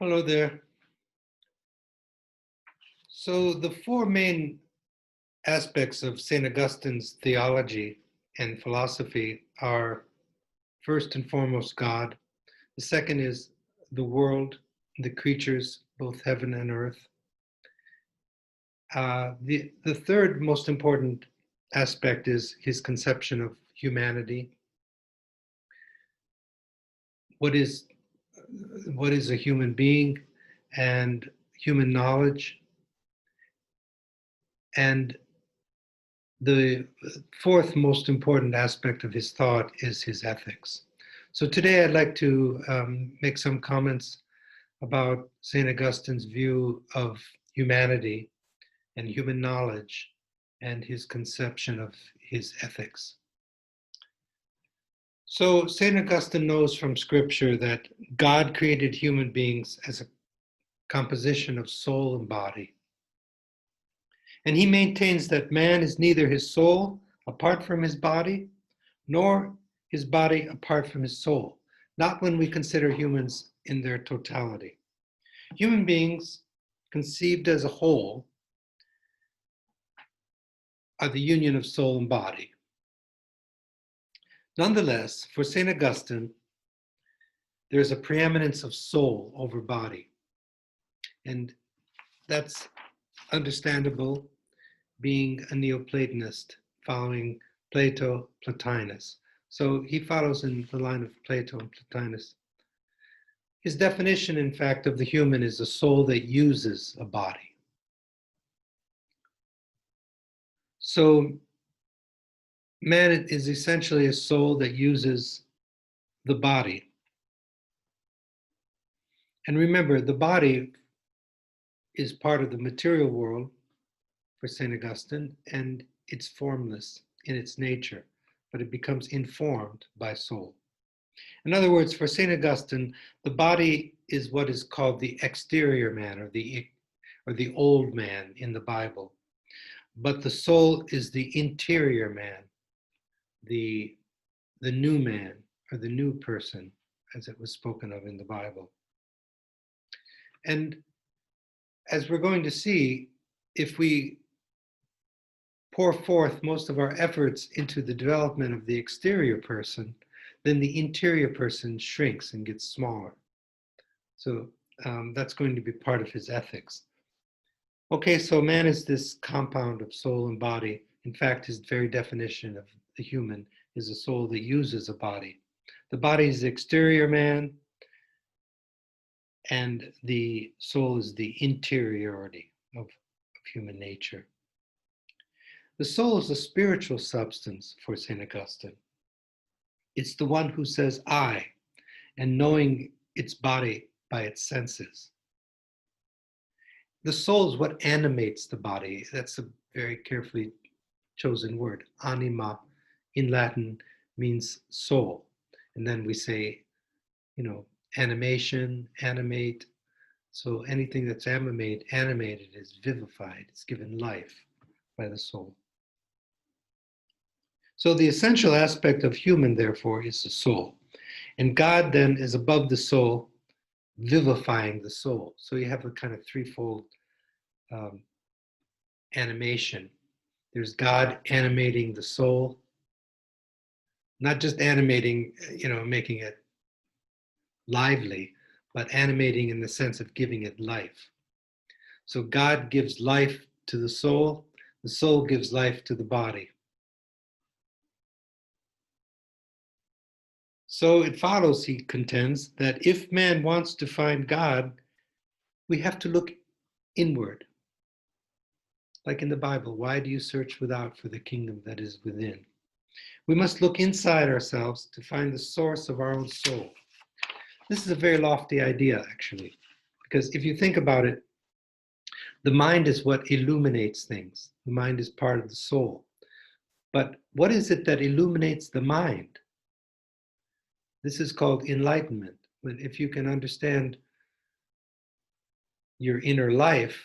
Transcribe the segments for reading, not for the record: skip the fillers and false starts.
Hello there. So the four main aspects of St. Augustine's theology and philosophy are first and foremost God. The second is the world, the creatures, both heaven and earth. The third most important aspect is his conception of humanity. What is a human being and human knowledge, and the fourth most important aspect of his thought is his ethics. So today I'd like to make some comments about St. Augustine's view of humanity and human knowledge and his conception of his ethics. So St. Augustine knows from scripture that God created human beings as a composition of soul and body. And he maintains that man is neither his soul apart from his body, nor his body apart from his soul, not when we consider humans in their totality. Human beings, conceived as a whole, are the union of soul and body. Nonetheless, for St. Augustine, there's a preeminence of soul over body. And that's understandable, being a Neoplatonist, following Plato, Plotinus. So he follows in the line of Plato and Plotinus. His definition, in fact, of the human is a soul that uses a body. So man is essentially a soul that uses the body. And remember, the body is part of the material world for St. Augustine, and it's formless in its nature, but it becomes informed by soul. In other words, for St. Augustine, the body is what is called the exterior man, or the old man in the Bible. But the soul is the interior man, the new man, or the new person, as it was spoken of in the Bible. And as we're going to see, if we pour forth most of our efforts into the development of the exterior person, then the interior person shrinks and gets smaller. So that's going to be part of his ethics. Okay, so man is this compound of soul and body. In fact, his very definition of the human is a soul that uses a body. The body is the exterior man, and the soul is the interiority of human nature. The soul is a spiritual substance for St. Augustine. It's the one who says I, and knowing its body by its senses. The soul is what animates the body. That's a very carefully chosen word. Anima in Latin means soul. And then we say, animation, animate. So anything that's animated is vivified. It's given life by the soul. So the essential aspect of human, therefore, is the soul. And God then is above the soul, vivifying the soul. So you have a kind of threefold animation. There's God animating the soul, not just animating, making it lively, but animating in the sense of giving it life. So God gives life to the soul gives life to the body. So it follows, he contends, that if man wants to find God, we have to look inward. Like in the Bible, why do you search without for the kingdom that is within? We must look inside ourselves to find the source of our own soul. This is a very lofty idea, actually, because if you think about it, the mind is what illuminates things. The mind is part of the soul. But what is it that illuminates the mind? This is called enlightenment. If you can understand your inner life,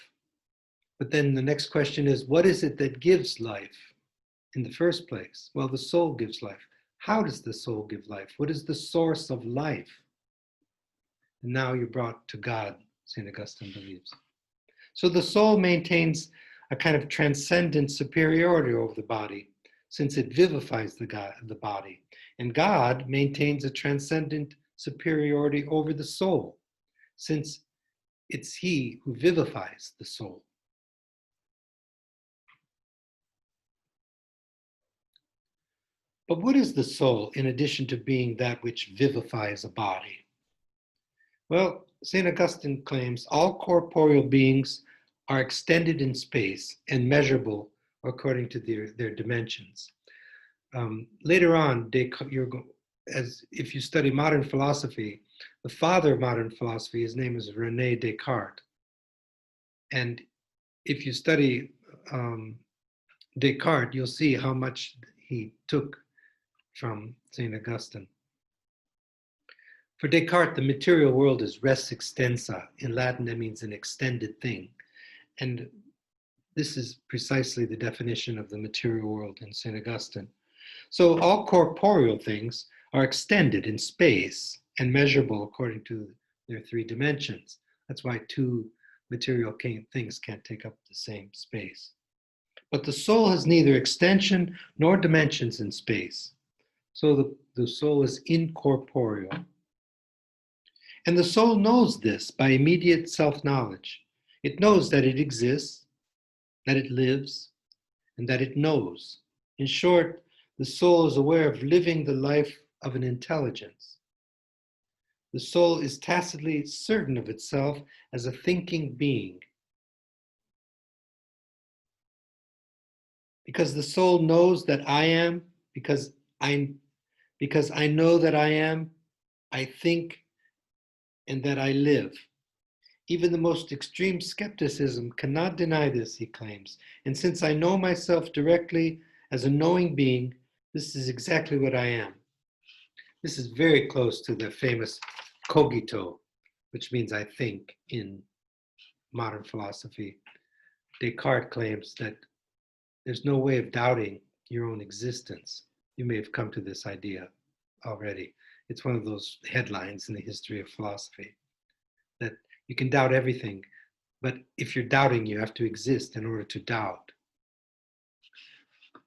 but then the next question is, what is it that gives life in the first place? Well, the soul gives life. How does the soul give life? What is the source of life? and now you're brought to God, St. Augustine believes. So the soul maintains a kind of transcendent superiority over the body, since it vivifies the body. And God maintains a transcendent superiority over the soul, since it's He who vivifies the soul. But what is the soul in addition to being that which vivifies a body? Well, St. Augustine claims all corporeal beings are extended in space and measurable according to their dimensions. Later on, if you study modern philosophy, the father of modern philosophy, his name is René Descartes. And if you study Descartes, you'll see how much he took from St. Augustine. For Descartes, the material world is res extensa. In Latin, that means an extended thing. And this is precisely the definition of the material world in St. Augustine. So all corporeal things are extended in space and measurable according to their three dimensions. That's why two material things can't take up the same space. But the soul has neither extension nor dimensions in space. So the soul is incorporeal. And the soul knows this by immediate self-knowledge. It knows that it exists, that it lives, and that it knows. In short, the soul is aware of living the life of an intelligence. The soul is tacitly certain of itself as a thinking being. Because the soul knows that I am, because I know that I am, I think, and that I live. Even the most extreme skepticism cannot deny this, he claims. And since I know myself directly as a knowing being, this is exactly what I am. This is very close to the famous cogito, which means I think in modern philosophy. Descartes claims that there's no way of doubting your own existence. You may have come to this idea already. It's one of those headlines in the history of philosophy, that you can doubt everything, but if you're doubting, you have to exist in order to doubt.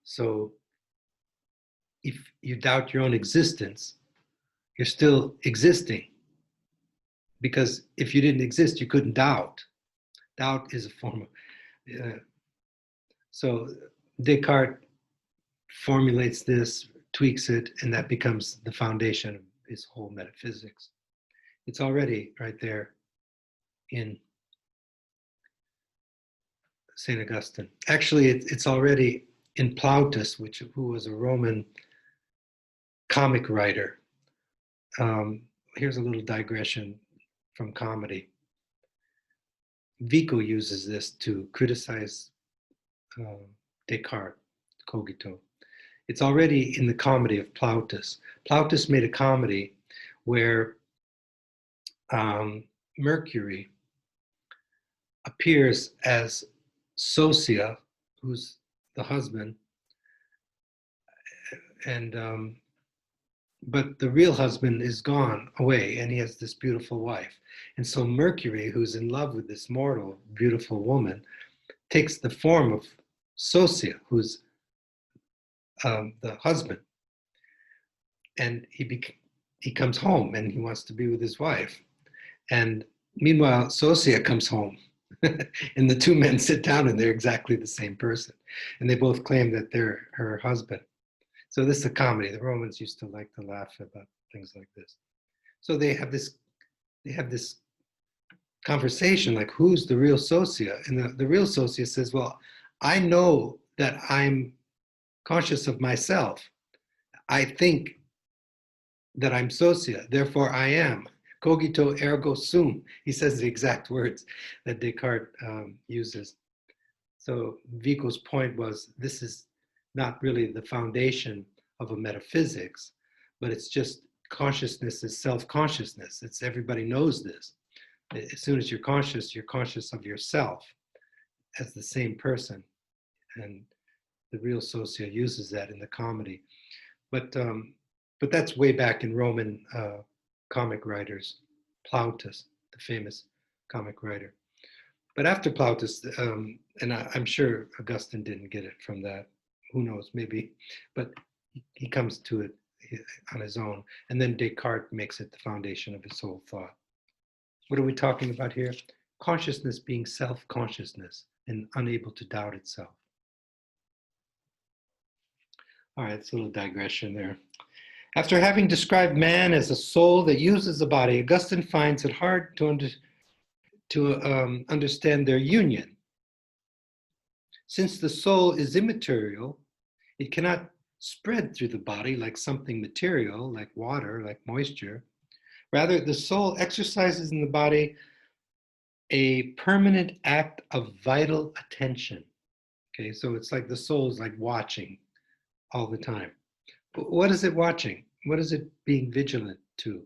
So if you doubt your own existence, you're still existing. Because if you didn't exist, you couldn't doubt. Doubt is a form of... so Descartes formulates this, tweaks it, and that becomes the foundation of his whole metaphysics. It's already right there in St. Augustine. Actually, it's already in Plautus, who was a Roman comic writer. Here's a little digression from comedy. Vico uses this to criticize Descartes, cogito. It's already in the comedy of Plautus. Plautus made a comedy where Mercury appears as Sosia, who's the husband, and but the real husband is gone away, and he has this beautiful wife. And so Mercury, who's in love with this mortal, beautiful woman, takes the form of Sosia, who's the husband. And he comes home, and he wants to be with his wife. And meanwhile, Sosia comes home, and the two men sit down, and they're exactly the same person. And they both claim that they're her husband. So this is a comedy. The Romans used to like to laugh about things like this. So they have this conversation like, who's the real Sosia? And the real Sosia says, well, I know that I'm conscious of myself. I think that I'm Sosia, therefore I am. Cogito ergo sum. He says the exact words that Descartes uses. So Vico's point was, this is not really the foundation of a metaphysics, but it's just consciousness is self-consciousness. It's everybody knows this. As soon as you're conscious of yourself as the same person. And the real Sosia uses that in the comedy. But that's way back in Roman comic writers. Plautus, the famous comic writer. But after Plautus, and I'm sure Augustine didn't get it from that, who knows, maybe, but he comes to it on his own. And then Descartes makes it the foundation of his whole thought. What are we talking about here? Consciousness being self-consciousness and unable to doubt itself. All right, it's a little digression there. After having described man as a soul that uses the body, Augustine finds it hard to understand their union. Since the soul is immaterial, it cannot spread through the body like something material, like water, like moisture. Rather, the soul exercises in the body a permanent act of vital attention. Okay, so it's like the soul is like watching all the time. But what is it watching? What is it being vigilant to?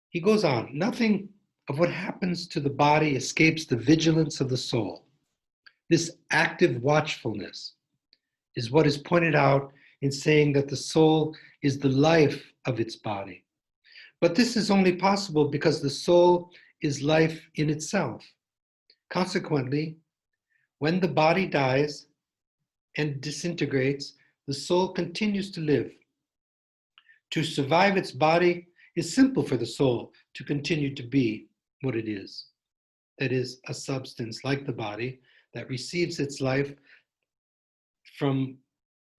He goes on, nothing of what happens to the body escapes the vigilance of the soul. This active watchfulness is what is pointed out in saying that the soul is the life of its body. But this is only possible because the soul is life in itself. Consequently, when the body dies and disintegrates, the soul continues to live. To survive its body is simple for the soul to continue to be what it is. That is, a substance like the body that receives its life from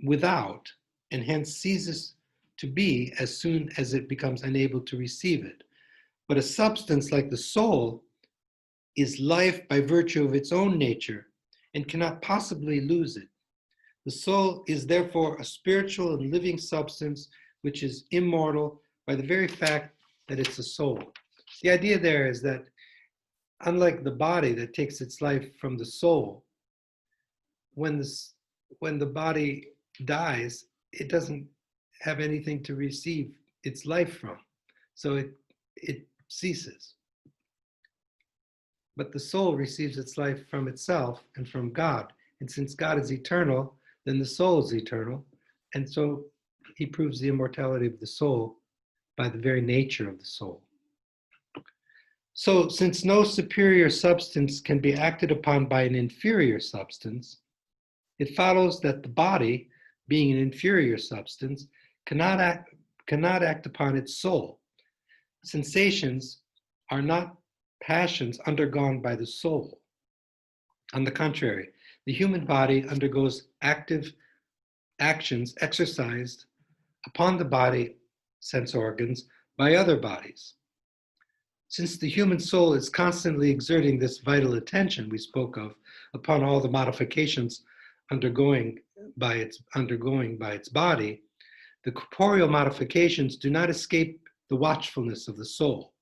without and hence ceases to be as soon as it becomes unable to receive it. But a substance like the soul is life by virtue of its own nature and cannot possibly lose it. The soul is therefore a spiritual and living substance which is immortal by the very fact that it's a soul. The idea there is that unlike the body that takes its life from the soul, when the body dies, it doesn't have anything to receive its life from. So it ceases. But the soul receives its life from itself and from God. And since God is eternal, then the soul is eternal. And so he proves the immortality of the soul by the very nature of the soul. So since no superior substance can be acted upon by an inferior substance, it follows that the body, being an inferior substance, cannot act upon its soul. Sensations are not passions undergone by the soul. On the contrary, the human body undergoes active actions exercised upon the body sense organs by other bodies. Since the human soul is constantly exerting this vital attention we spoke of upon all the modifications undergoing by its body, the corporeal modifications do not escape the watchfulness of the soul.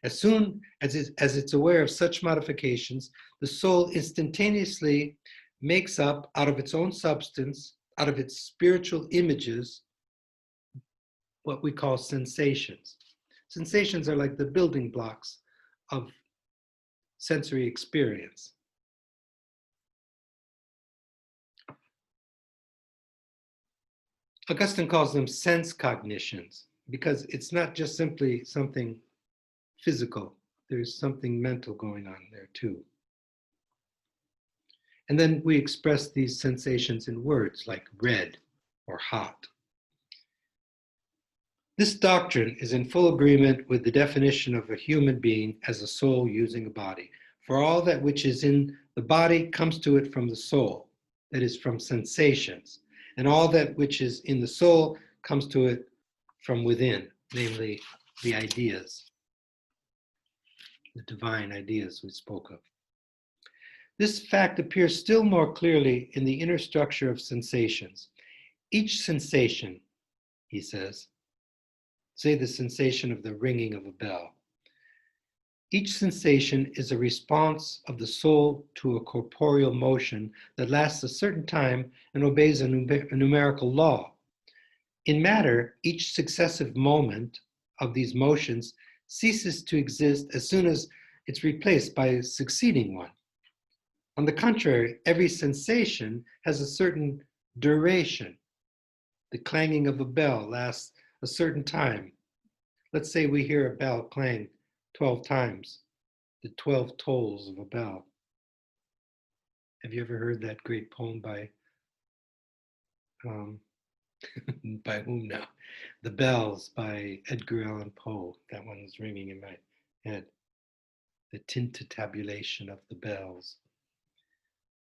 As soon as it's aware of such modifications, the soul instantaneously makes up out of its own substance, out of its spiritual images, what we call sensations. Sensations are like the building blocks of sensory experience. Augustine calls them sense cognitions because it's not just simply something physical. There's something mental going on there too. And then we express these sensations in words like red or hot. This doctrine is in full agreement with the definition of a human being as a soul using a body. For all that which is in the body comes to it from the soul, that is, from sensations. And all that which is in the soul comes to it from within, namely the ideas, the divine ideas we spoke of. This fact appears still more clearly in the inner structure of sensations. Each sensation, he says, say the sensation of the ringing of a bell. Each sensation is a response of the soul to a corporeal motion that lasts a certain time and obeys a numerical law. In matter, each successive moment of these motions ceases to exist as soon as it's replaced by a succeeding one. On the contrary, every sensation has a certain duration. The clanging of a bell lasts a certain time, let's say we hear a bell clang 12 times, the 12 tolls of a bell. Have you ever heard that great poem um, by whom now? The Bells by Edgar Allan Poe. That one is ringing in my head. The tintinnabulation of the bells.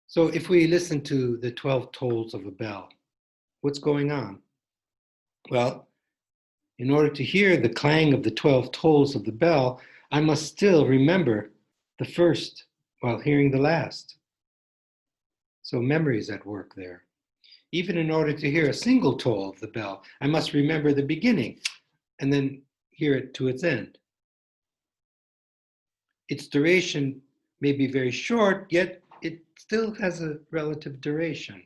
So if we listen to the 12 tolls of a bell, what's going on? Well, in order to hear the clang of the 12 tolls of the bell, I must still remember the first while hearing the last. So memory is at work there. Even in order to hear a single toll of the bell, I must remember the beginning and then hear it to its end. Its duration may be very short, yet it still has a relative duration.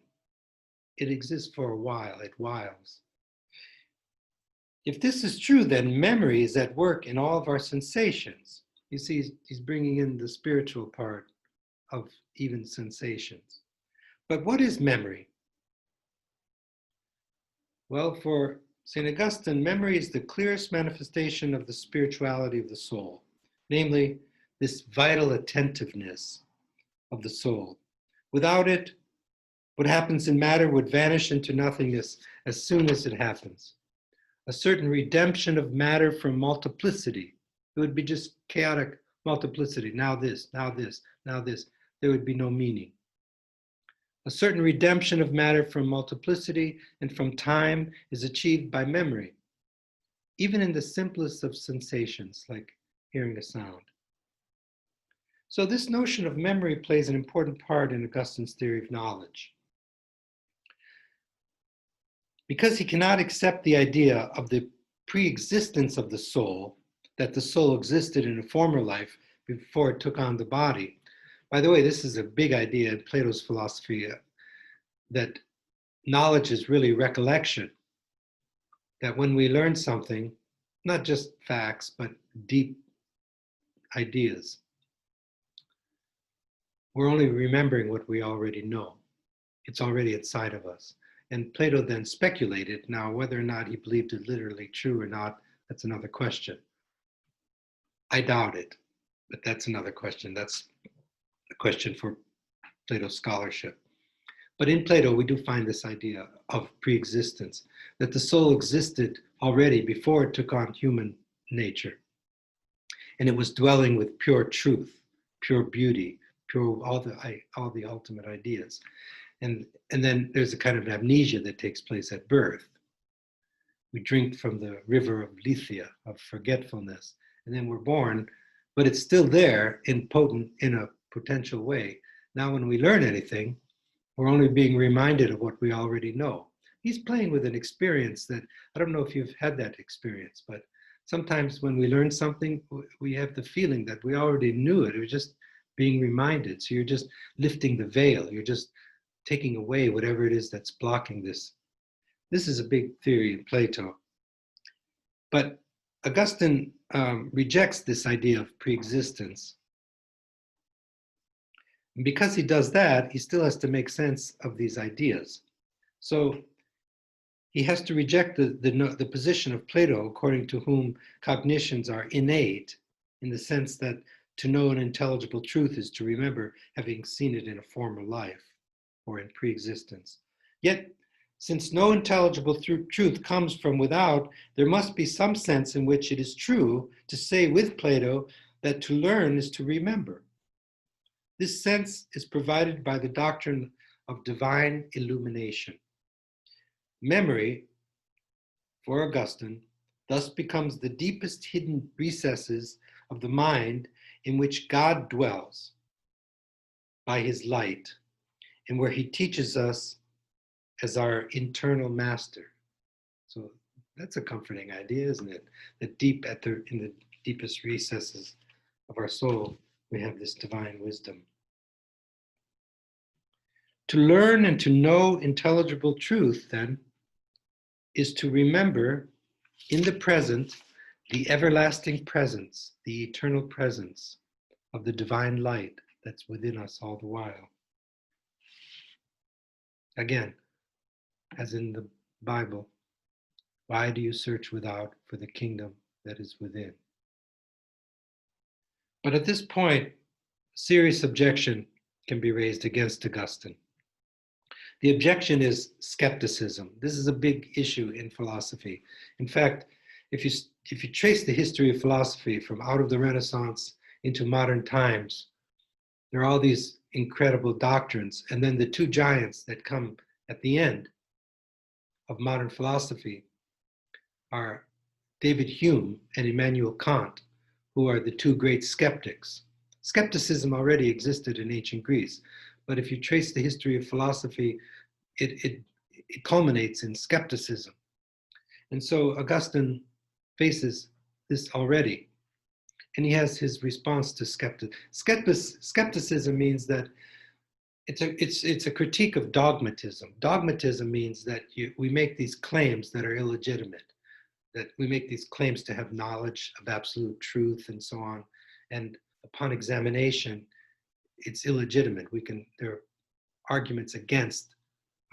It exists for a while, it whiles. If this is true, then memory is at work in all of our sensations. You see, he's bringing in the spiritual part of even sensations. But what is memory? Well, for St. Augustine, memory is the clearest manifestation of the spirituality of the soul, namely, this vital attentiveness of the soul. Without it, what happens in matter would vanish into nothingness as soon as it happens. A certain redemption of matter from multiplicity. It would be just chaotic multiplicity. Now this, now this, now this. There would be no meaning. A certain redemption of matter from multiplicity and from time is achieved by memory, even in the simplest of sensations, like hearing a sound. So this notion of memory plays an important part in Augustine's theory of knowledge. Because he cannot accept the idea of the pre-existence of the soul, that the soul existed in a former life before it took on the body. By the way, this is a big idea in Plato's philosophy, that knowledge is really recollection. That when we learn something, not just facts, but deep ideas, we're only remembering what we already know. It's already inside of us. And Plato then speculated. Now, whether or not he believed it literally true or not, that's another question. I doubt it, but that's another question. That's a question for Plato's scholarship. But in Plato, we do find this idea of pre-existence, that the soul existed already before it took on human nature. And it was dwelling with pure truth, pure beauty, pure all the ultimate ideas. And then there's a kind of amnesia that takes place at birth. We drink from the river of lethia, of forgetfulness, and then we're born, but it's still there in a potential way. Now, when we learn anything, we're only being reminded of what we already know. He's playing with an experience that, I don't know if you've had that experience, but sometimes when we learn something, we have the feeling that we already knew it. It was just being reminded. So you're just lifting the veil. You're just taking away whatever it is that's blocking this. This is a big theory in Plato. But Augustine rejects this idea of pre-existence. And because he does that, he still has to make sense of these ideas. So he has to reject the position of Plato, according to whom cognitions are innate, in the sense that to know an intelligible truth is to remember having seen it in a former life or in pre-existence. Yet, since no intelligible truth comes from without, there must be some sense in which it is true to say with Plato that to learn is to remember. This sense is provided by the doctrine of divine illumination. Memory, for Augustine, thus becomes the deepest hidden recesses of the mind in which God dwells by his light, and where he teaches us as our internal master. So that's a comforting idea, isn't it? That deep in the deepest recesses of our soul, we have this divine wisdom. To learn and to know intelligible truth, then, is to remember in the present the everlasting presence, the eternal presence of the divine light that's within us all the while. Again, as in the Bible, why do you search without for the kingdom that is within. But at this point, serious objection can be raised against Augustine. The objection is skepticism. This is a big issue in philosophy. In fact, if you trace the history of philosophy from out of the Renaissance into modern times, there are all these incredible doctrines. And then the two giants that come at the end of modern philosophy are David Hume and Immanuel Kant, who are the two great skeptics. Skepticism already existed in ancient Greece, but if you trace the history of philosophy, it culminates in skepticism. And so Augustine faces this already, and he has his response to skepticism means that it's a critique of dogmatism. Dogmatism means that we make these claims that are illegitimate, that we make these claims to have knowledge of absolute truth and so on, and upon examination, it's illegitimate. There are arguments against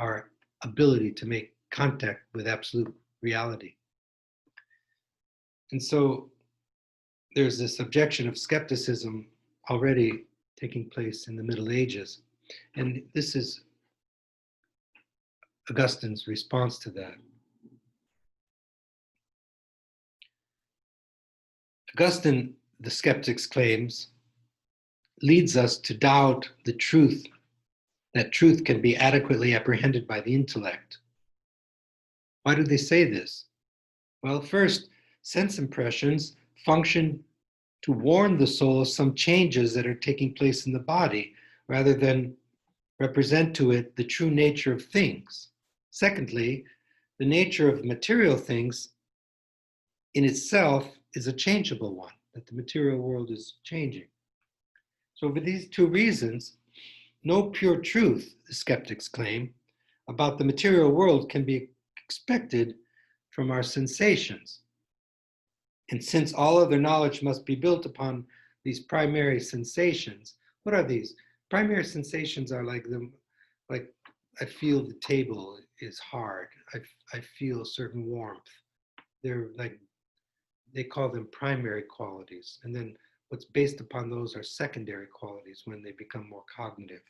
our ability to make contact with absolute reality. And so there's this objection of skepticism already taking place in the Middle Ages. And this is Augustine's response to that. Augustine, the skeptic's claims, leads us to doubt the truth, that truth can be adequately apprehended by the intellect. Why do they say this? Well, first, sense impressions function to warn the soul of some changes that are taking place in the body, rather than represent to it the true nature of things. Secondly, the nature of material things in itself is a changeable one, that the material world is changing. So for these two reasons, no pure truth, the skeptics claim, about the material world can be expected from our sensations. And since all other knowledge must be built upon these primary sensations, what are these? Primary sensations are like I feel the table is hard. I feel a certain warmth. They're like, they call them primary qualities. And then what's based upon those are secondary qualities when they become more cognitive.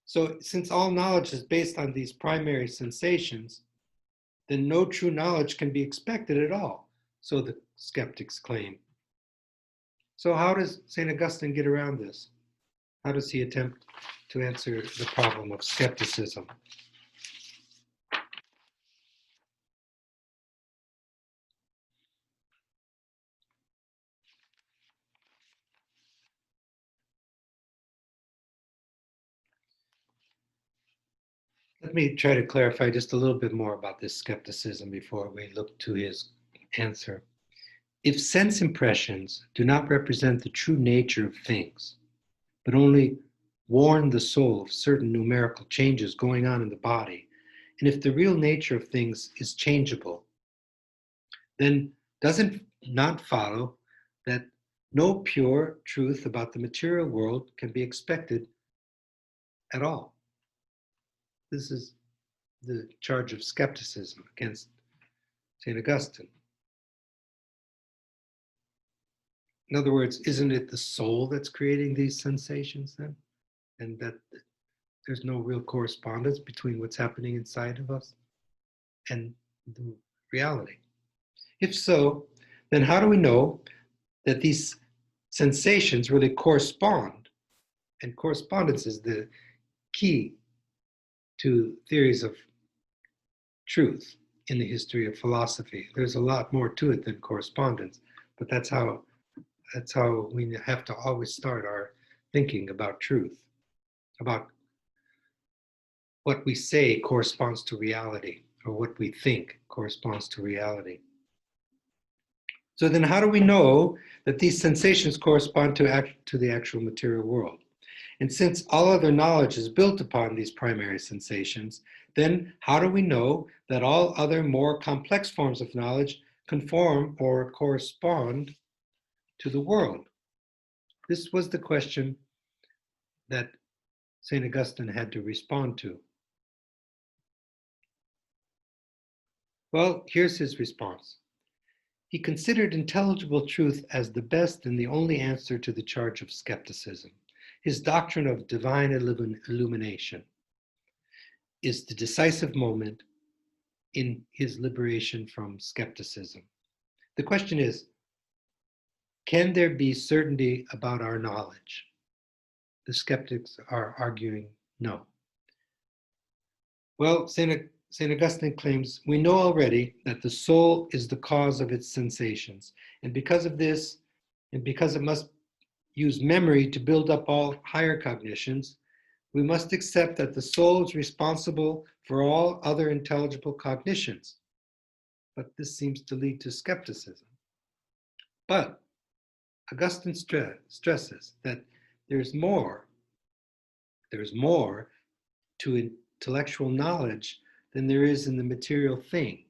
So since all knowledge is based on these primary sensations, then no true knowledge can be expected at all, so the skeptics claim. So how does St. Augustine get around this? How does he attempt to answer the problem of skepticism? Let me try to clarify just a little bit more about this skepticism before we look to his answer. If sense impressions do not represent the true nature of things, but only warn the soul of certain numerical changes going on in the body, and if the real nature of things is changeable, then does it not follow that no pure truth about the material world can be expected at all? This is the charge of skepticism against St. Augustine. In other words, isn't it the soul that's creating these sensations then? And that there's no real correspondence between what's happening inside of us and the reality? If so, then how do we know that these sensations really correspond? And correspondence is the key to theories of truth in the history of philosophy. There's a lot more to it than correspondence, but that's how we have to always start our thinking about truth, about what we say corresponds to reality, or what we think corresponds to reality. So then how do we know that these sensations correspond to the actual material world? And since all other knowledge is built upon these primary sensations, then how do we know that all other more complex forms of knowledge conform or correspond to the world? This was the question that St. Augustine had to respond to. Well, here's his response. He considered intelligible truth as the best and the only answer to the charge of skepticism. His doctrine of divine illumination is the decisive moment in his liberation from skepticism. The question is, can there be certainty about our knowledge? The skeptics are arguing no. Well, St. Augustine claims, we know already that the soul is the cause of its sensations. And because of this, and because it must use memory to build up all higher cognitions, we must accept that the soul is responsible for all other intelligible cognitions. But this seems to lead to skepticism. But Augustine stresses that there's more to intellectual knowledge than there is in the material thing.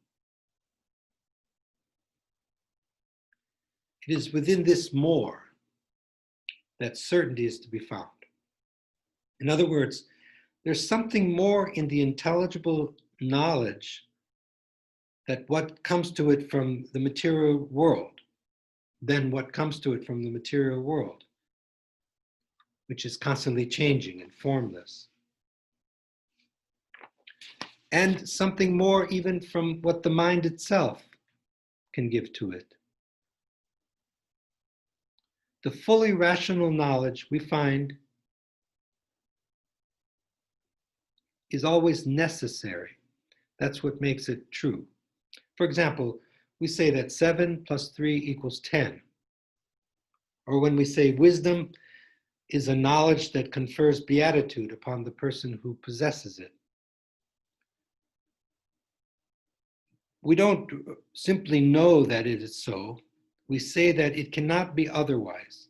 It is within this more that certainty is to be found. In other words, there's something more in the intelligible knowledge that what comes to it from the material world than what comes to it from the material world, which is constantly changing and formless. And something more even from what the mind itself can give to it. The fully rational knowledge we find is always necessary. That's what makes it true. For example, we say that 7 plus 3 equals 10. Or when we say wisdom is a knowledge that confers beatitude upon the person who possesses it. We don't simply know that it is so. We say that it cannot be otherwise,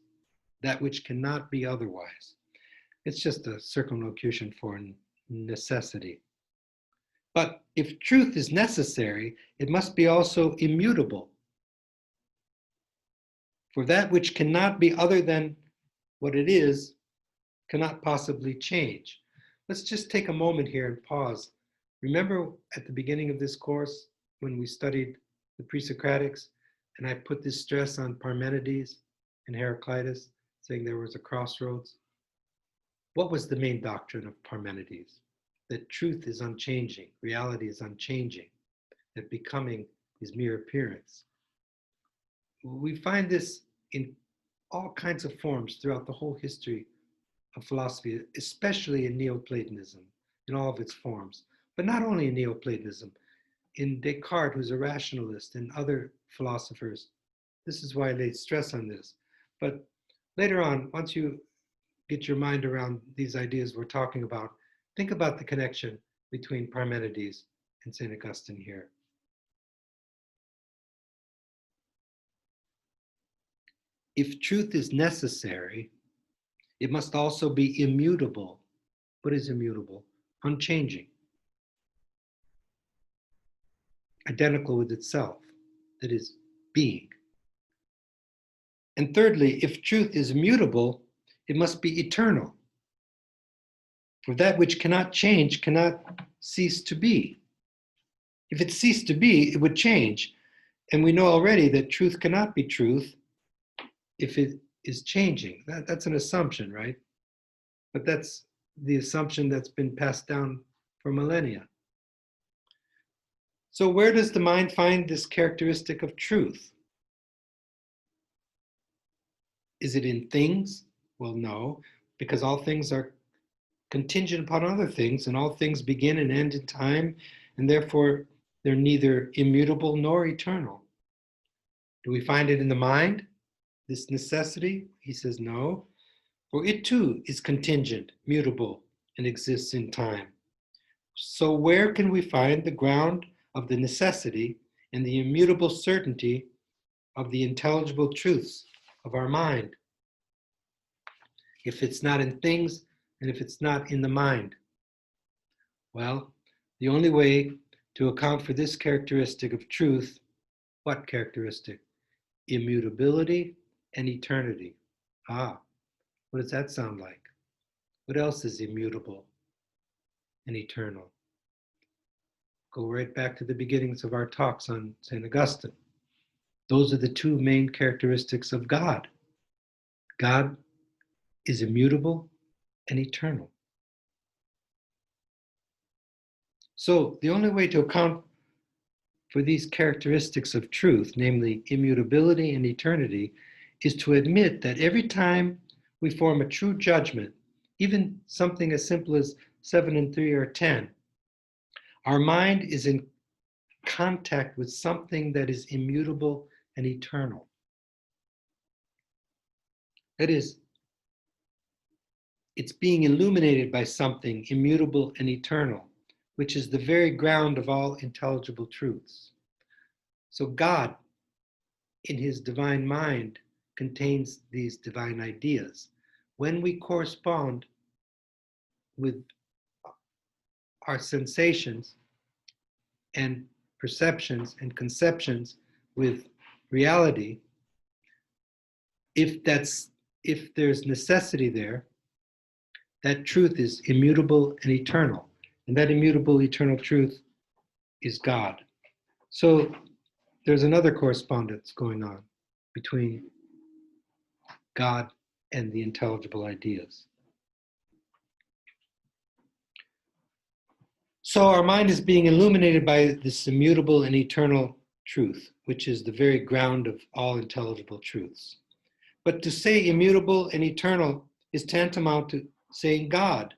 that which cannot be otherwise. It's just a circumlocution for necessity. But if truth is necessary, it must be also immutable. For that which cannot be other than what it is cannot possibly change. Let's just take a moment here and pause. Remember at the beginning of this course when we studied the pre-Socratics and I put this stress on Parmenides and Heraclitus, saying there was a crossroads? What was the main doctrine of Parmenides? That truth is unchanging, reality is unchanging, that becoming is mere appearance. We find this in all kinds of forms throughout the whole history of philosophy, especially in Neoplatonism, in all of its forms. But not only in Neoplatonism, in Descartes, who's a rationalist, and other philosophers. This is why they stress on this. But later on, once you get your mind around these ideas we're talking about, think about the connection between Parmenides and St. Augustine here. If truth is necessary, it must also be immutable. What is immutable? Unchanging. Identical with itself, that is, being. And thirdly, if truth is immutable, it must be eternal. For that which cannot change cannot cease to be. If it ceased to be, it would change. And we know already that truth cannot be truth if it is changing. That's an assumption, right? But that's the assumption that's been passed down for millennia. So where does the mind find this characteristic of truth? Is it in things? Well, no, because all things are contingent upon other things, and all things begin and end in time, and therefore they're neither immutable nor eternal. Do we find it in the mind, this necessity? He says no, for it too is contingent, mutable, and exists in time. So where can we find the ground of the necessity and the immutable certainty of the intelligible truths of our mind? If it's not in things, and if it's not in the mind? Well, the only way to account for this characteristic of truth, what characteristic? Immutability and eternity. Ah, what does that sound like? What else is immutable and eternal? Go right back to the beginnings of our talks on St. Augustine. Those are the two main characteristics of God. God is immutable and eternal. So the only way to account for these characteristics of truth, namely immutability and eternity, is to admit that every time we form a true judgment, even something as simple as 7 and 3 are 10, our mind is in contact with something that is immutable and eternal. That is, it's being illuminated by something immutable and eternal, which is the very ground of all intelligible truths. So God, in his divine mind, contains these divine ideas. When we correspond with our sensations and perceptions and conceptions with reality, if there's necessity there, that truth is immutable and eternal. And that immutable, eternal truth is God. So there's another correspondence going on between God and the intelligible ideas. So our mind is being illuminated by this immutable and eternal truth, which is the very ground of all intelligible truths. But to say immutable and eternal is tantamount to saying God.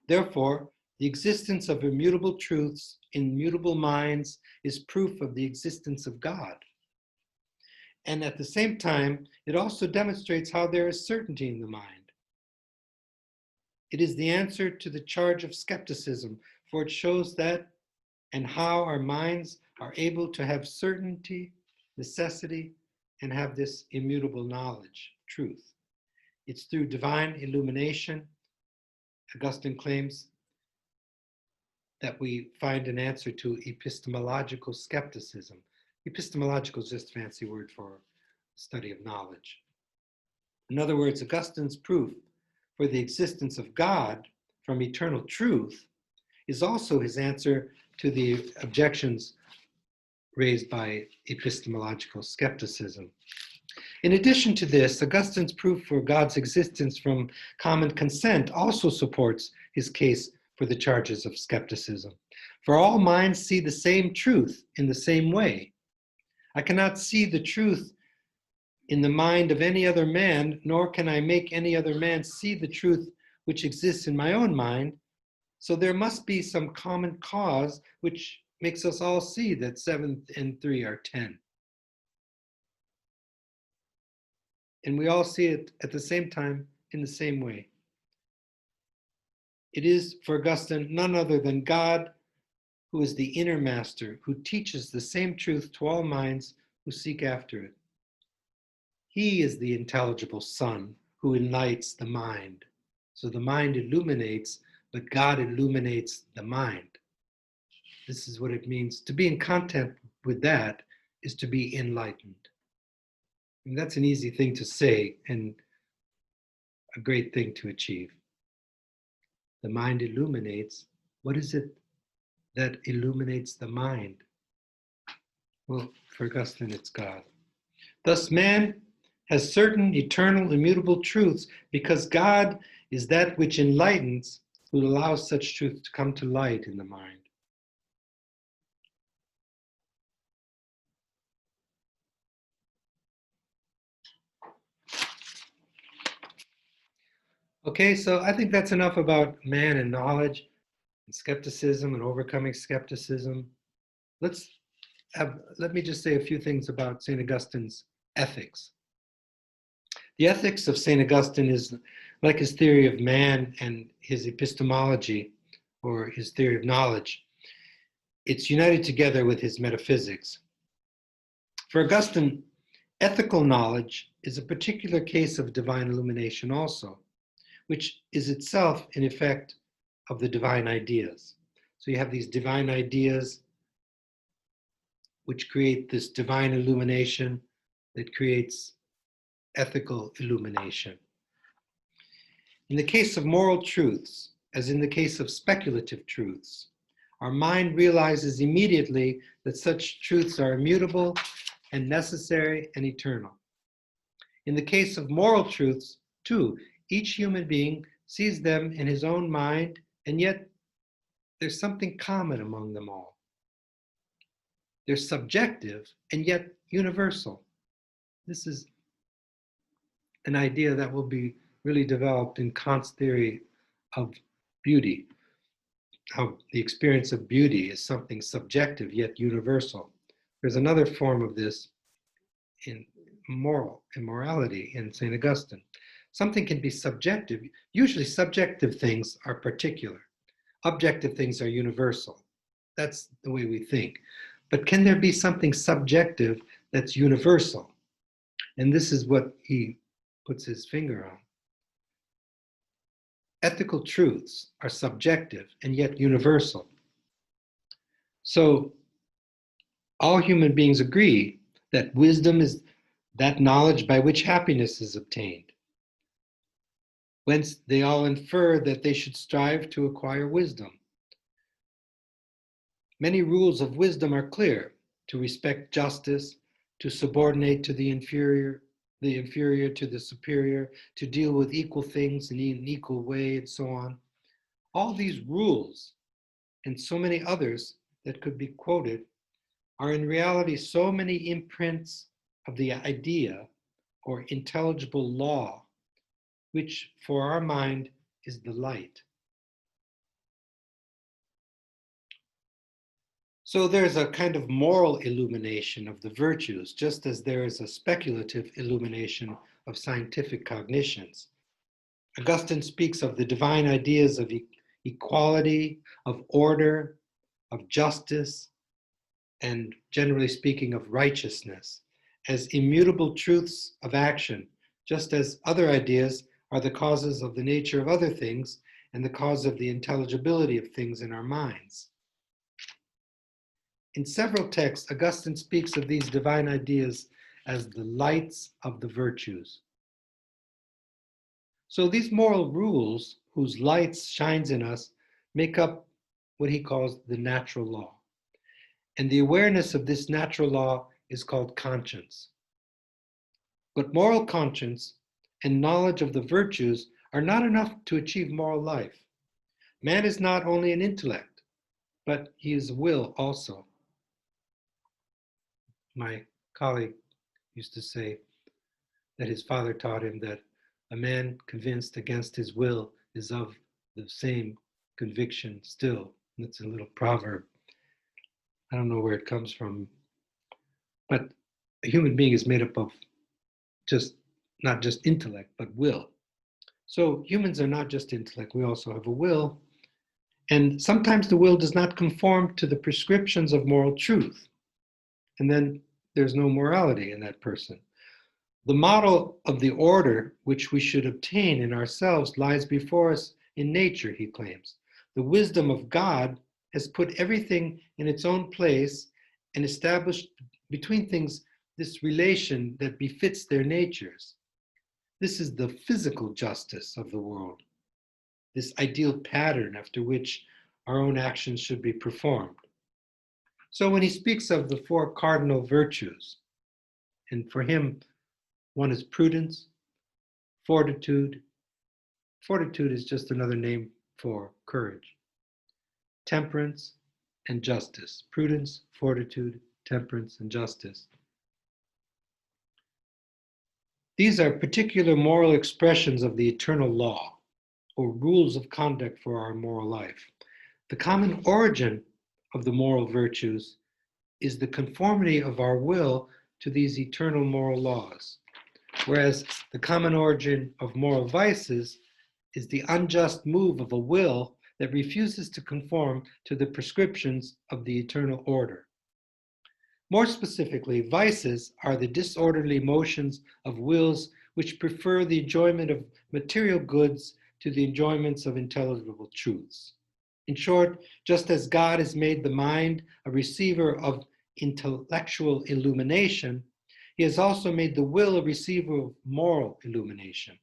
Therefore, the existence of immutable truths in mutable minds is proof of the existence of God. And at the same time, it also demonstrates how there is certainty in the mind. It is the answer to the charge of skepticism, for it shows that and how our minds are able to have certainty, necessity, and have this immutable knowledge, truth. It's through divine illumination, Augustine claims, that we find an answer to epistemological skepticism. Epistemological is just a fancy word for study of knowledge. In other words, Augustine's proof for the existence of God from eternal truth is also his answer to the objections raised by epistemological skepticism. In addition to this, Augustine's proof for God's existence from common consent also supports his case for the charges of skepticism. For all minds see the same truth in the same way. I cannot see the truth in the mind of any other man, nor can I make any other man see the truth which exists in my own mind. So there must be some common cause which makes us all see that 7 and 3 are 10. And we all see it at the same time in the same way. It is, for Augustine, none other than God who is the inner master, who teaches the same truth to all minds who seek after it. He is the intelligible sun who enlightens the mind. So the mind illuminates, but God illuminates the mind. This is what it means. To be in contact with that is to be enlightened. And that's an easy thing to say and a great thing to achieve. The mind illuminates. What is it that illuminates the mind? Well, for Augustine, it's God. Thus, man has certain eternal, immutable truths because God is that which enlightens, who allows such truth to come to light in the mind. Okay, so I think that's enough about man and knowledge and skepticism and overcoming skepticism. Let me just say a few things about St. Augustine's ethics. The ethics of St. Augustine is like his theory of man and his epistemology, or his theory of knowledge. It's united together with his metaphysics. For Augustine, ethical knowledge is a particular case of divine illumination also, which is itself an effect of the divine ideas. So you have these divine ideas which create this divine illumination that creates ethical illumination. In the case of moral truths, as in the case of speculative truths, our mind realizes immediately that such truths are immutable and necessary and eternal. In the case of moral truths, too, each human being sees them in his own mind, and yet there's something common among them all. They're subjective and yet universal. This is an idea that will be really developed in Kant's theory of beauty, how the experience of beauty is something subjective yet universal. There's another form of this in morality in St. Augustine. Something can be subjective. Usually subjective things are particular. Objective things are universal. That's the way we think. But can there be something subjective that's universal? And this is what he puts his finger on. Ethical truths are subjective and yet universal. So all human beings agree that wisdom is that knowledge by which happiness is obtained. Whence they all infer that they should strive to acquire wisdom. Many rules of wisdom are clear: to respect justice, to subordinate to the inferior to the superior, to deal with equal things in an equal way, and so on. All these rules, and so many others that could be quoted, are in reality so many imprints of the idea or intelligible law, which for our mind is the light. So there's a kind of moral illumination of the virtues, just as there is a speculative illumination of scientific cognitions. Augustine speaks of the divine ideas of equality, of order, of justice, and generally speaking of righteousness, as immutable truths of action, just as other ideas are the causes of the nature of other things and the cause of the intelligibility of things in our minds. In several texts, Augustine speaks of these divine ideas as the lights of the virtues. So these moral rules, whose lights shines in us, make up what he calls the natural law. And the awareness of this natural law is called conscience. But moral conscience and knowledge of the virtues are not enough to achieve moral life. Man is not only an intellect, but he is a will also. My colleague used to say that his father taught him that a man convinced against his will is of the same conviction still. That's a little proverb. I don't know where it comes from, but a human being is made up of not just intellect, but will. So humans are not just intellect, we also have a will. And sometimes the will does not conform to the prescriptions of moral truth. And then there's no morality in that person. The model of the order which we should obtain in ourselves lies before us in nature, he claims. The wisdom of God has put everything in its own place and established between things this relation that befits their natures. This is the physical justice of the world, this ideal pattern after which our own actions should be performed. So when he speaks of the four cardinal virtues, and for him, one is prudence, fortitude. Fortitude is just another name for courage. Temperance and justice. Prudence, fortitude, temperance, and justice. These are particular moral expressions of the eternal law, or rules of conduct for our moral life. The common origin of the moral virtues is the conformity of our will to these eternal moral laws, whereas the common origin of moral vices is the unjust move of a will that refuses to conform to the prescriptions of the eternal order. More specifically, vices are the disorderly motions of wills which prefer the enjoyment of material goods to the enjoyments of intelligible truths. In short, just as God has made the mind a receiver of intellectual illumination, he has also made the will a receiver of moral illumination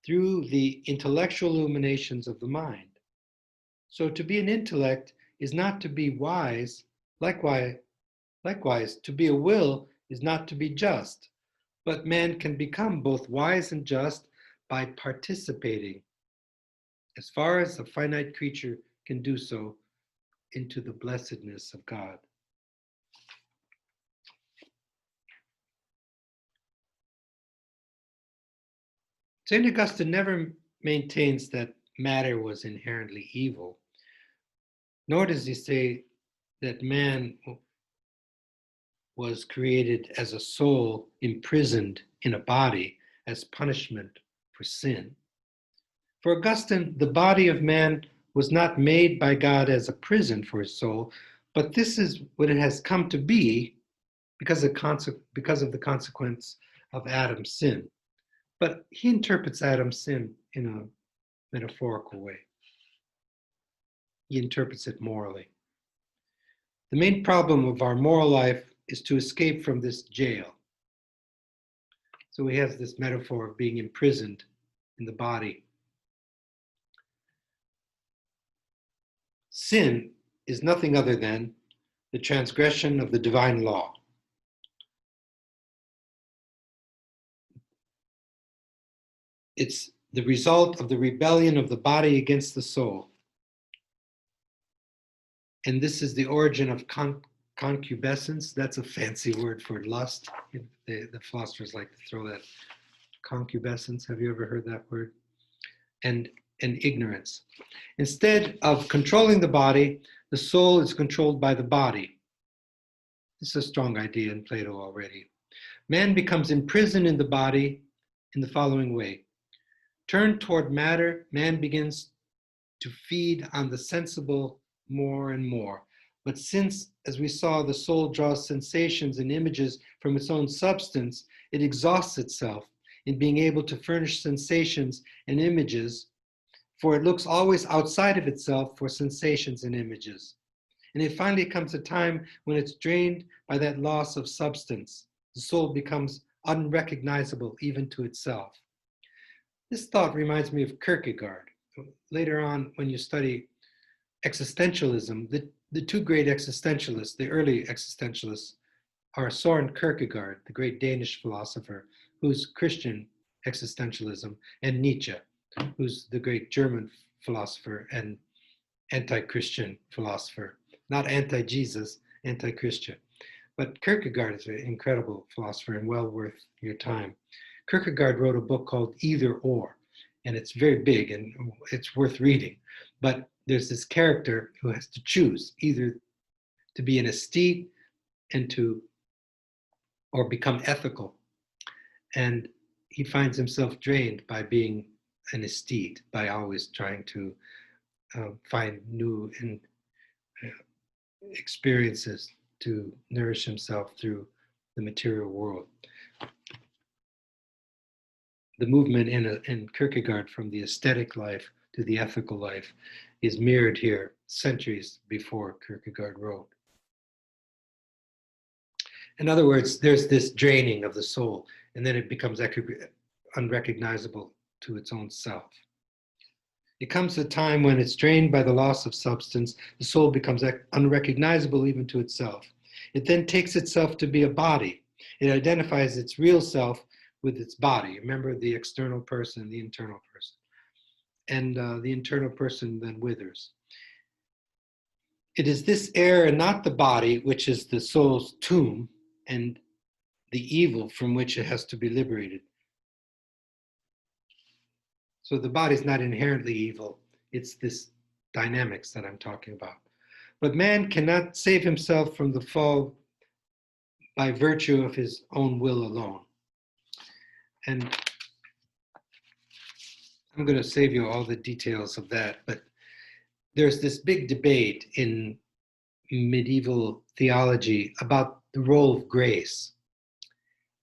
through the intellectual illuminations of the mind. So to be an intellect is not to be wise. Likewise, Likewise, to be a will is not to be just, but man can become both wise and just by participating, as far as a finite creature can do so, into the blessedness of God. St. Augustine never maintains that matter was inherently evil, nor does he say that man was created as a soul imprisoned in a body as punishment for sin. For Augustine, the body of man was not made by God as a prison for his soul, but this is what it has come to be because of the consequence of Adam's sin. But he interprets Adam's sin in a metaphorical way. He interprets it morally. The main problem of our moral life is to escape from this jail. So he has this metaphor of being imprisoned in the body. Sin is nothing other than the transgression of the divine law. It's the result of the rebellion of the body against the soul. And this is the origin of concupiscence. That's a fancy word for lust. The philosophers like to throw that. Concupiscence, have you ever heard that word? And ignorance. Instead of controlling the body, the soul is controlled by the body. This is a strong idea in Plato already. Man becomes imprisoned in the body in the following way. Turned toward matter, man begins to feed on the sensible more and more. But since, as we saw, the soul draws sensations and images from its own substance, it exhausts itself in being able to furnish sensations and images, for it looks always outside of itself for sensations and images. And it finally comes a time when it's drained by that loss of substance. The soul becomes unrecognizable even to itself. This thought reminds me of Kierkegaard. Later on, when you study existentialism, the two great existentialists, the early existentialists, are Søren Kierkegaard, the great Danish philosopher, who's Christian existentialism, and Nietzsche, who's the great German philosopher and anti-Christian philosopher. Not anti-Jesus, anti-Christian. But Kierkegaard is an incredible philosopher and well worth your time. Kierkegaard wrote a book called Either Or, and it's very big and it's worth reading. But there's this character who has to choose either to be an aesthete or become ethical. And he finds himself drained by being an aesthete, by always trying to find new experiences to nourish himself through the material world. The movement in Kierkegaard from the aesthetic life to the ethical life is mirrored here centuries before Kierkegaard wrote. In other words, there's this draining of the soul, and then it becomes unrecognizable to its own self. It comes a time when it's drained by the loss of substance, the soul becomes unrecognizable even to itself. It then takes itself to be a body. It identifies its real self with its body. Remember the external person, the internal person. And the internal person then withers. It is this air and not the body which is the soul's tomb and the evil from which it has to be liberated. So the body is not inherently evil. It's this dynamics that I'm talking about. But man cannot save himself from the fall by virtue of his own will alone. And I'm going to save you all the details of that, but there's this big debate in medieval theology about the role of grace.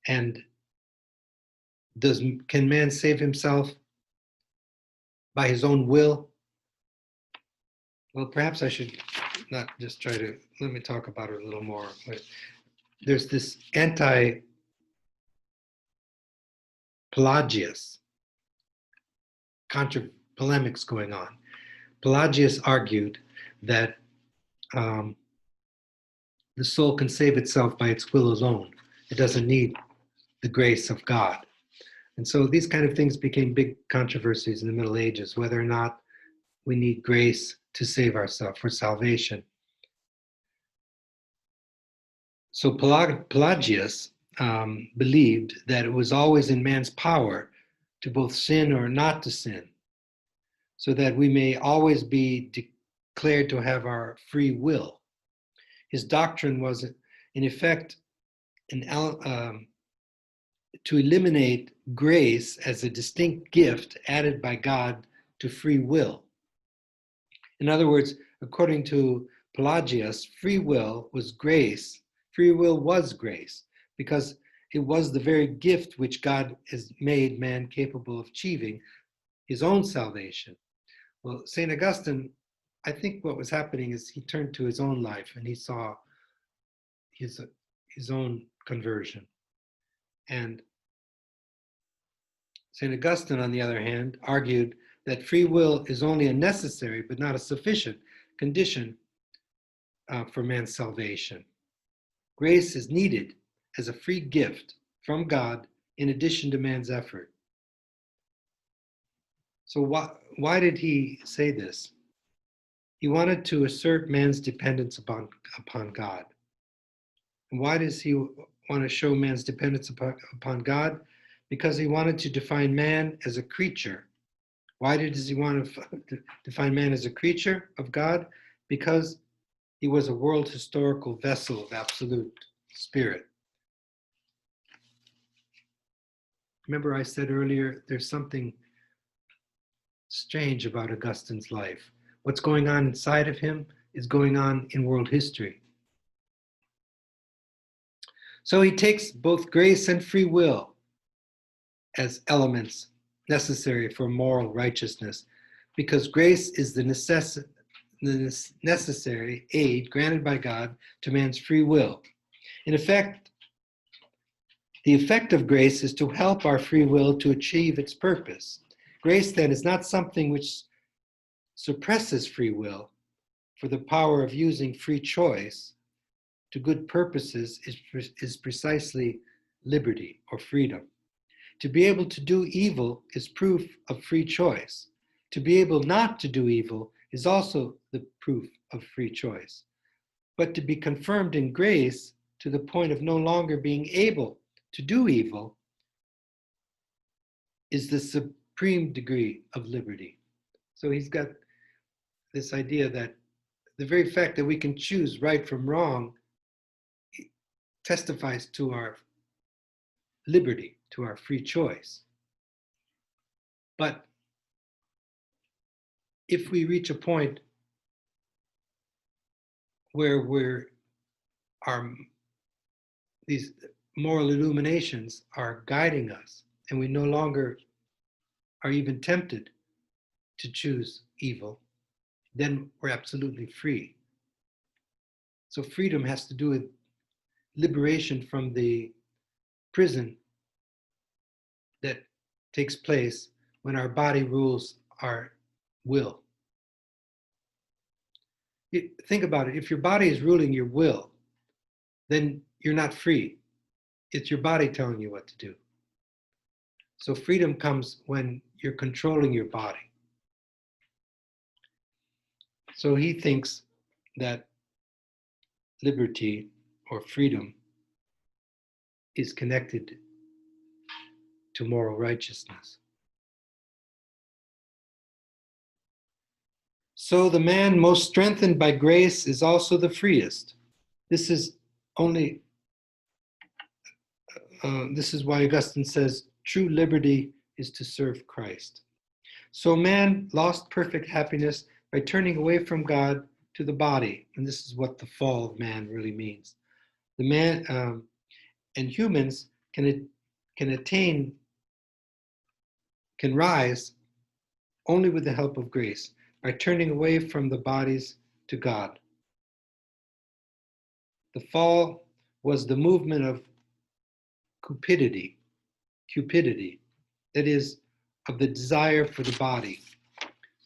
And can man save himself by his own will? Well, perhaps I should not just let me talk about it a little more. There's this anti-Pelagius polemics going on. Pelagius argued that the soul can save itself by its will alone. It doesn't need the grace of God. And so these kind of things became big controversies in the Middle Ages, whether or not we need grace to save ourselves for salvation. So Pelagius believed that it was always in man's power to both sin or not to sin, so that we may always be declared to have our free will. His doctrine was, in effect, to eliminate grace as a distinct gift added by God to free will. In other words, according to Pelagius, free will was grace. Free will was grace because it was the very gift which God has made man capable of achieving his own salvation. Well, St. Augustine, I think what was happening is he turned to his own life and he saw his own conversion. And St. Augustine, on the other hand, argued that free will is only a necessary but not a sufficient condition for man's salvation. Grace is needed as a free gift from God in addition to man's effort. So why did he say this? He wanted to assert man's dependence upon God. And why does he want to show man's dependence upon God? Because he wanted to define man as a creature. Why does he want to define man as a creature of God? Because he was a world historical vessel of absolute spirit. Remember I said earlier, there's something strange about Augustine's life. What's going on inside of him is going on in world history. So he takes both grace and free will as elements necessary for moral righteousness, because grace is the necessary aid granted by God to man's free will. In effect, the effect of grace is to help our free will to achieve its purpose. Grace, then, is not something which suppresses free will, for the power of using free choice to good purposes is precisely liberty or freedom. To be able to do evil is proof of free choice. To be able not to do evil is also the proof of free choice. But to be confirmed in grace to the point of no longer being able to do evil is the supreme degree of liberty. So he's got this idea that the very fact that we can choose right from wrong testifies to our liberty, to our free choice. But if we reach a point where these moral illuminations are guiding us, and we no longer are even tempted to choose evil, then we're absolutely free. So freedom has to do with liberation from the prison that takes place when our body rules our will. Think about it. If your body is ruling your will, then you're not free. It's your body telling you what to do. So freedom comes when you're controlling your body. So he thinks that liberty or freedom is connected to moral righteousness. So the man most strengthened by grace is also the freest. This is why Augustine says true liberty is to serve Christ. So man lost perfect happiness by turning away from God to the body, and this is what the fall of man really means. The man and humans can rise only with the help of grace, by turning away from the bodies to God. The fall was the movement of cupidity, that is, of the desire for the body.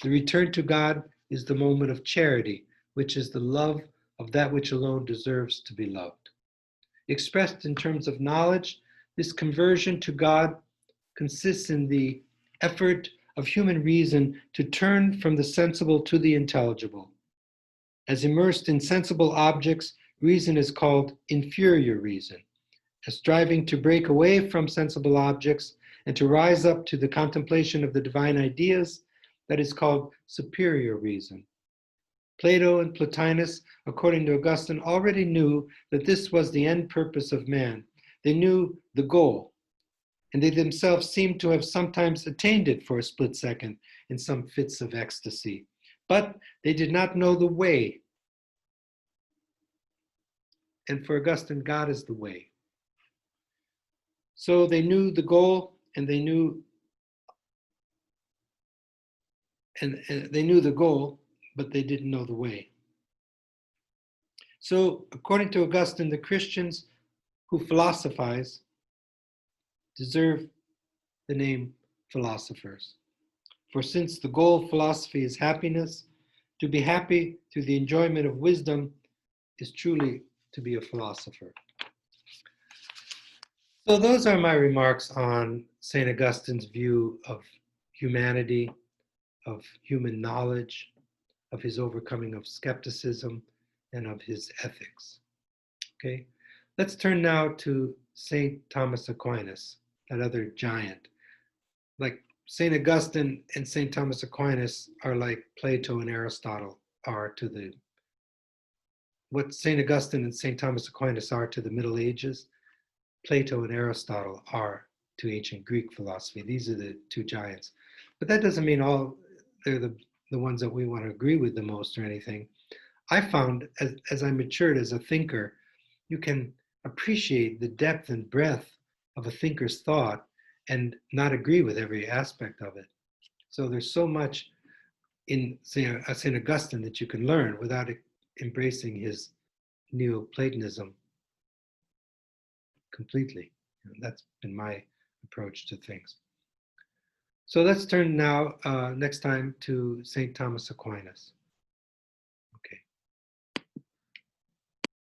The return to God is the moment of charity, which is the love of that which alone deserves to be loved. Expressed in terms of knowledge, this conversion to God consists in the effort of human reason to turn from the sensible to the intelligible. As immersed in sensible objects, reason is called inferior reason. As striving to break away from sensible objects and to rise up to the contemplation of the divine ideas, that is called superior reason. Plato and Plotinus, according to Augustine, already knew that this was the end purpose of man. They knew the goal, and they themselves seemed to have sometimes attained it for a split second in some fits of ecstasy. But they did not know the way. And for Augustine, God is the way. So they knew the goal, and they knew the goal, but they didn't know the way. So, according to Augustine, the Christians who philosophize deserve the name philosophers. For since the goal of philosophy is happiness, to be happy through the enjoyment of wisdom is truly to be a philosopher. So those are my remarks on St. Augustine's view of humanity, of human knowledge, of his overcoming of skepticism, and of his ethics. Okay, let's turn now to St. Thomas Aquinas, that other giant. Like St. Augustine and St. Thomas Aquinas are like Plato and Aristotle are to what St. Augustine and St. Thomas Aquinas are to the Middle Ages, Plato and Aristotle are to ancient Greek philosophy. These are the two giants. But that doesn't mean they're the ones that we want to agree with the most or anything. I found as I matured as a thinker, you can appreciate the depth and breadth of a thinker's thought and not agree with every aspect of it. So there's so much in St. Augustine that you can learn without embracing his Neoplatonism completely. That's been my approach to things. So let's turn now next time to St. Thomas Aquinas.